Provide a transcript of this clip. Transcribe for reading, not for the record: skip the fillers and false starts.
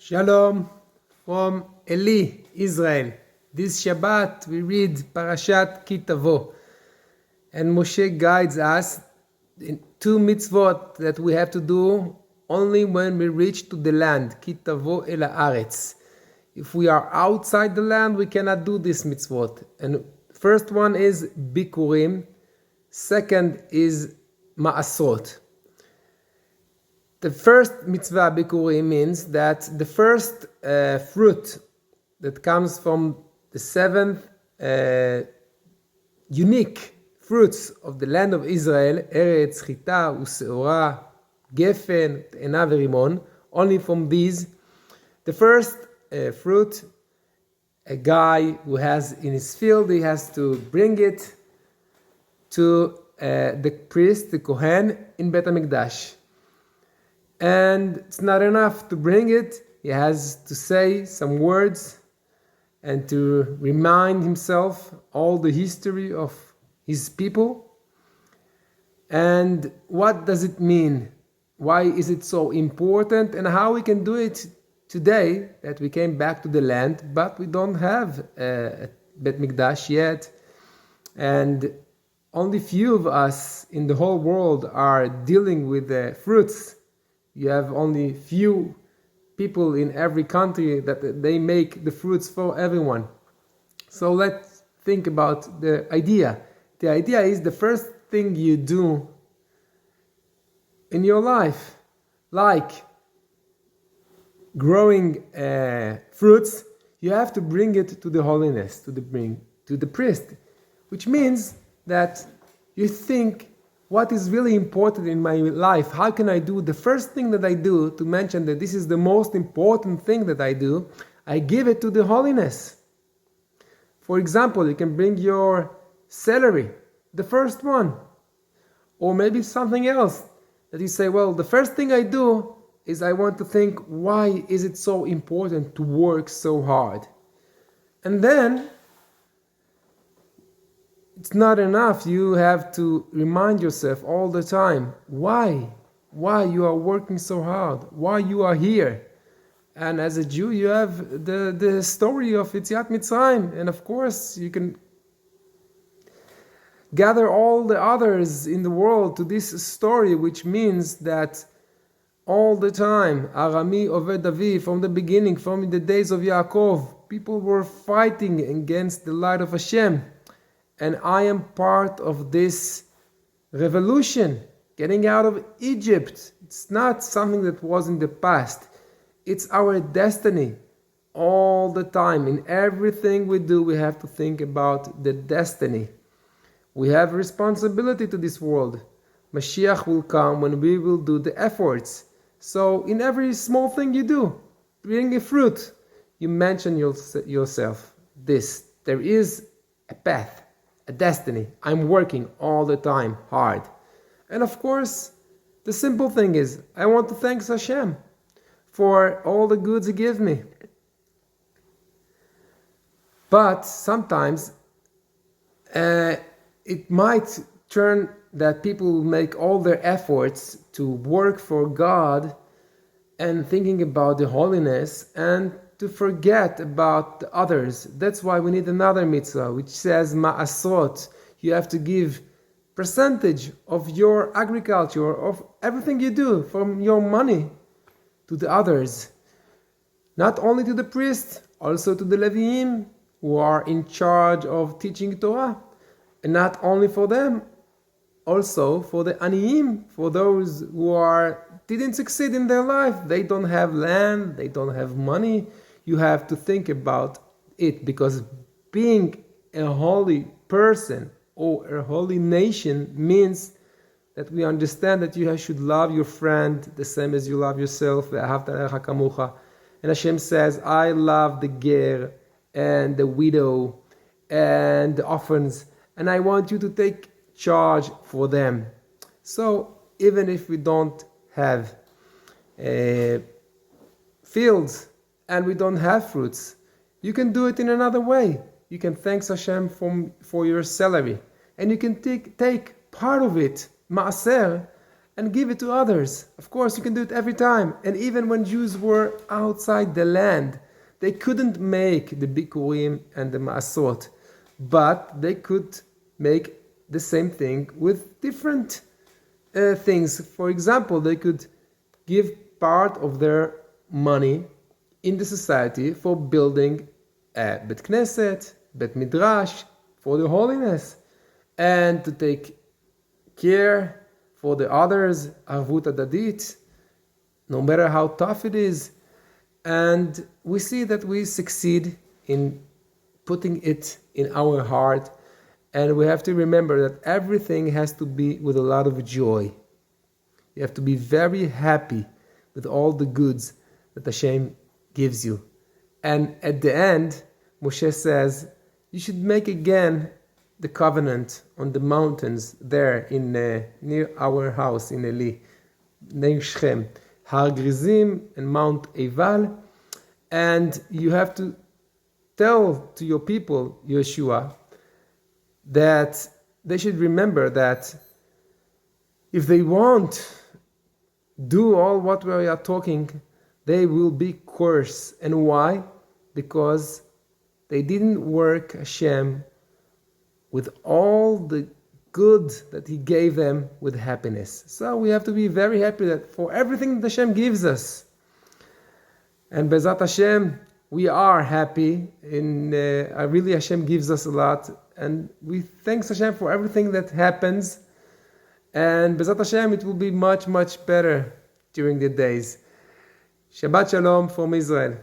Shalom from Eli, Israel. This Shabbat we read Parashat Tavo, and Moshe guides us in two mitzvot that we have to do only when we reach to the land. Tavo el haaretz. If we are outside the land, we cannot do this mitzvot. And first one is bikurim, second is ma'asot. The first mitzvah bikurim means that the first fruit that comes from the seventh unique fruits of the land of Israel, Eretz, Chita, Useora, Gefen, and Averimon, only from these. The first fruit, a guy who has in his field, he has to bring it to the priest, the Kohen, in Bet HaMikdash. And it's not enough to bring it. He has to say some words and to remind himself all the history of his people. And what does it mean? Why is it so important? And how we can do it today that we came back to the land, but we don't have a Bet Mikdash yet. And only few of us in the whole world are dealing with the fruits. You have only few people in every country that they make the fruits for everyone. So let's think about the idea. The idea is the first thing you do in your life, like growing fruits, you have to bring it to the holiness, to the priest, which means that you think, what is really important in my life? How can I do the first thing that I do to mention that this is the most important thing that I do? I give it to the holiness. For example, you can bring your celery, the first one, or maybe something else that you say, well, the first thing I do is I want to think, why is it so important to work so hard? And then it's not enough. You have to remind yourself all the time why you are working so hard, why you are here. And as a Jew, you have the story of Yetziat Mitzrayim, and of course you can gather all the others in the world to this story, which means that all the time, Arami Oved Avi, from the beginning, from the days of Yaakov, people were fighting against the light of Hashem. And I am part of this revolution, getting out of Egypt. It's not something that was in the past. It's our destiny. All the time, in everything we do, we have to think about the destiny. We have responsibility to this world. Mashiach will come when we will do the efforts. So in every small thing you do, bring a fruit, you mention yourself this. There is a path, a destiny. I'm working all the time hard. And of course, the simple thing is, I want to thank Hashem for all the goods He gives me. But sometimes it might turn that people make all their efforts to work for God and thinking about the holiness and to forget about the others. That's why we need another mitzvah, which says ma'asot. You have to give percentage of your agriculture, of everything you do, from your money, to the others. Not only to the priest, also to the Leviim, who are in charge of teaching Torah. And not only for them, also for the aniyim, for those who didn't succeed in their life. They don't have land, they don't have money. You have to think about it, because being a holy person or a holy nation means that we understand that you should love your friend the same as you love yourself. And Hashem says, I love the ger and the widow and the orphans, and I want you to take charge for them. So even if we don't have fields and we don't have fruits, you can do it in another way. You can thank Hashem for your salary, and you can take part of it, maaser, and give it to others. Of course, you can do it every time. And even when Jews were outside the land, they couldn't make the Bikurim and the Maasot, but they could make the same thing with different things. For example, they could give part of their money in the society for building a Bet Knesset, Bet Midrash, for the holiness, and to take care for the others, Arvut Adadit, no matter how tough it is. And we see that we succeed in putting it in our heart. And we have to remember that everything has to be with a lot of joy. You have to be very happy with all the goods that Hashem gives you. And at the end, Moshe says, you should make again the covenant on the mountains there in near our house in Eli, near Shechem, Har Grizim and Mount Eval. And you have to tell to your people, Yeshua, that they should remember that if they won't do all what we are talking, they will be cursed. And why? Because they didn't work Hashem with all the good that He gave them with happiness. So we have to be very happy that for everything that Hashem gives us. And Bezat Hashem, we are happy. Really Hashem gives us a lot. And we thank Hashem for everything that happens. And Bezat Hashem, it will be much, much better during the days. Shabbat Shalom from Israel.